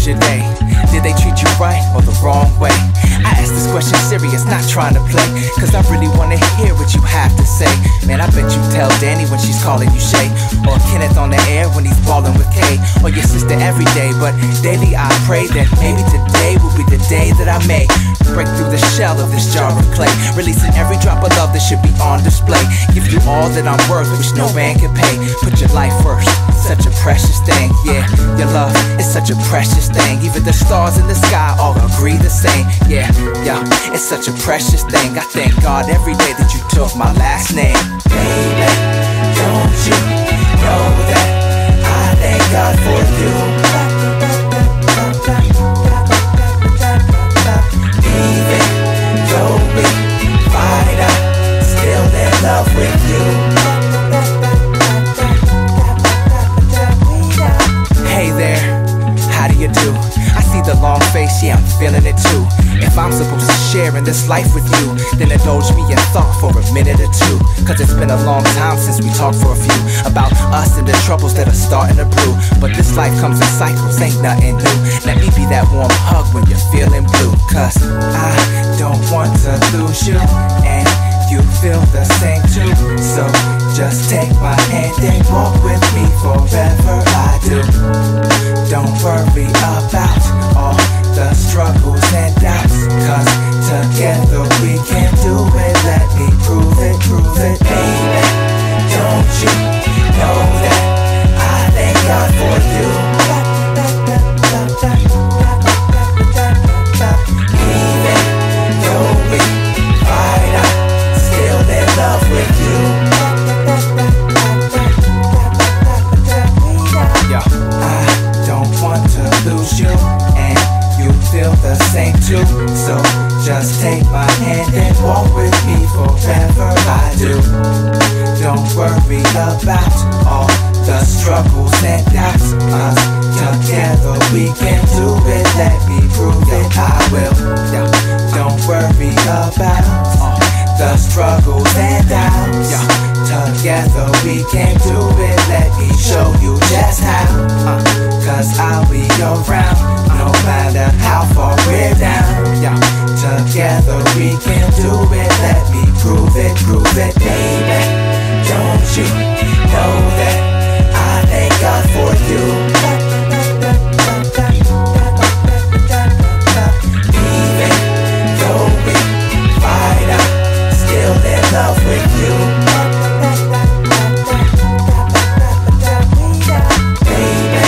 was your day? Did they treat you right or the wrong way? I ask this question serious, not trying to play, cause I really wanna hear what you have to say. Man, I bet you tell Danny when she's calling you Shay, or Kenneth on the air when he's ballin' with Kay, or your sister every day. But daily I pray that maybe today will be the day that I may break through the shell of this jar of clay, releasing every drop of love that should be on display. Give you all that I'm worth, which no man can pay. Put your life first, such a precious thing. Yeah, your love is such a precious thing. Even the stars in the sky all agree the same. Yeah, it's such a precious thing. I thank God every day that you took my last name. Baby, don't you know that I thank God for you? Even though we fight, I still in love with you. Hey there, how do you do? I see the long face, yeah, I'm feeling it too. If I'm supposed to share in this life with you, then indulge me in thought for a minute or two. Cause it's been a long time since we talked for a few about us and the troubles that are starting to brew. But this life comes in cycles, ain't nothing new. Let me be that warm hug when you're feeling blue. Cause I don't want to lose you, and you feel the same too. So just take my hand and walk with me forever. I do. Don't worry about all the struggles and doubts, cause together we can do it. Let me prove it, baby. Don't you know that I thank God for you? Even though we fight, I'm still in love with you. Yo, I don't want to lose you, and you feel the same too. So just take my hand and walk with me forever. I do. Don't worry about all the struggles and doubts. Us together we can do it. Let me prove it. I will. Don't worry about all the struggles and doubts. Together we can do it. Let me show you just how. Cause I'll be around no matter how far we're down. Together we can do it. Let me prove it, baby. Don't you know that I thank God for you? Even though we fight, I'm still in love with you. Baby,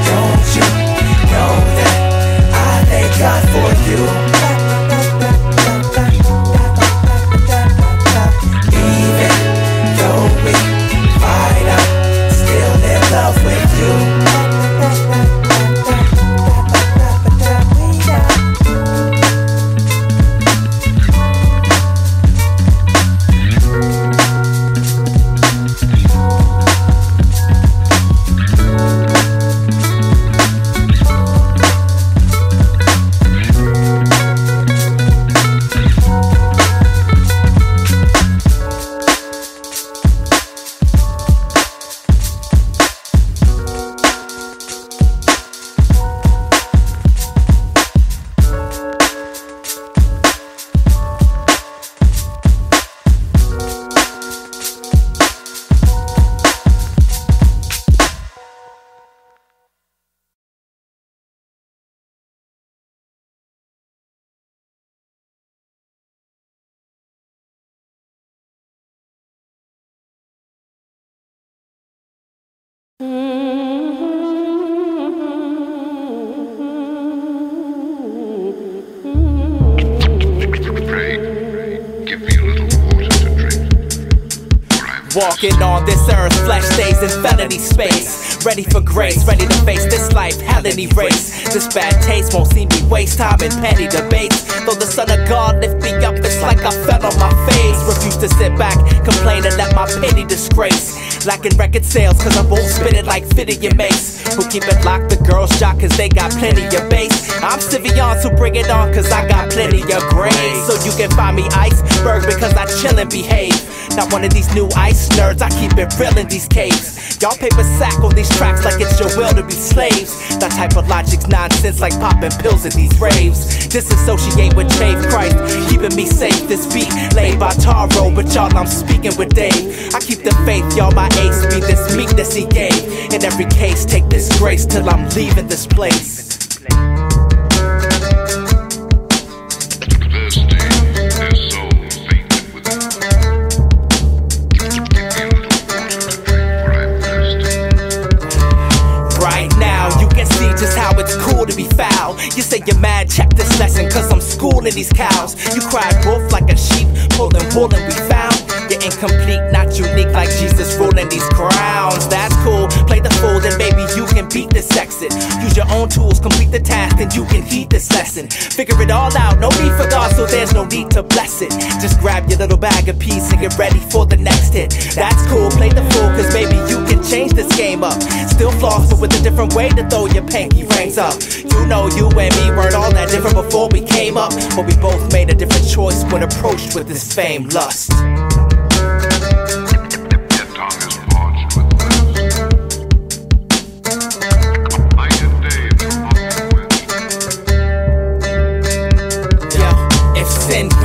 don't you know that I thank God for you? Walking on this earth, flesh stays in felony space. Ready for grace, ready to face this life, hell any race. This bad taste won't see me waste time in petty debates. Though the Son of God lift me up, it's like I fell on my face. Refuse to sit back, complain and let my pity disgrace. Lacking record sales cause I won't spit it like fitting your mace. Who keep it locked, the girls shocked cause they got plenty of bass. I'm Sivion, so bring it on cause I got plenty of grace. So you can find me iceberg because I chill and behave. Not one of these new ice nerds, I keep it real in these caves. Y'all paper sack on these tracks like it's your will to be slaves. That type of logic's nonsense like popping pills at these raves. Disassociate with Chave Christ, keeping me safe. This beat laid by Taro, but y'all I'm speaking with Dave. I keep the faith, y'all my ace, be this meekness he gave. In every case, take this grace till I'm leaving this place. Just how it's cool to be foul. You say you're mad, check this lesson, cause I'm schooling these cows. You cried wolf like a sheep, pulling wool and we found you're incomplete, not unique like Jesus ruling these crowns. That's cool, play the fool, then maybe you can beat this exit. Use your own tools, complete the task, and you can heed this lesson. Figure it all out, no need for God, so there's no need to bless it. Just grab your little bag of peace and get ready for the next hit. That's cool, play the fool, cause maybe you can change this game up. Still floss, but with a different way to throw your pinky rings up. You know you and me weren't all that different before we came up, but we both made a different choice when approached with this fame lust.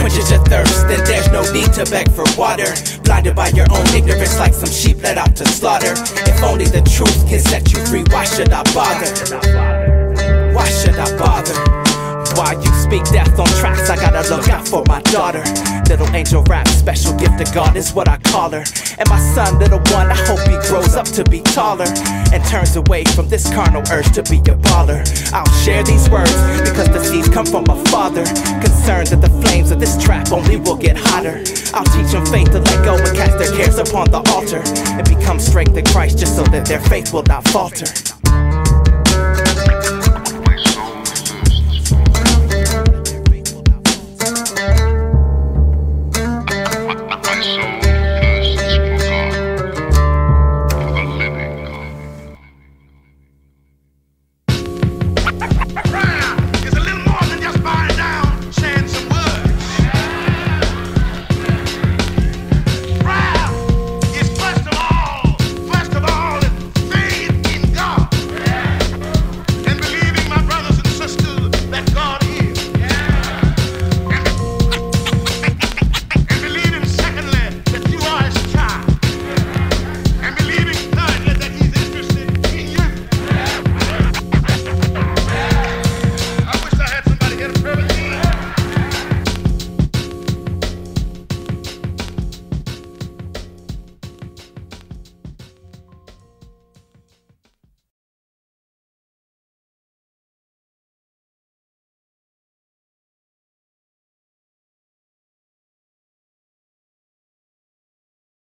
Quenches your thirst, then there's no need to beg for water. Blinded by your own ignorance like some sheep led out to slaughter. If only the truth can set you free, why should I bother? Why should I bother? While you speak death on tracks, I gotta look out for my daughter. Little angel rap, special gift of God is what I call her. And my son, little one, I hope he grows up to be taller and turns away from this carnal urge to be a baller. I'll share these words because the seeds come from my father, concerned that the flames of this trap only will get hotter. I'll teach them faith to let go and cast their cares upon the altar and become strength in Christ just so that their faith will not falter.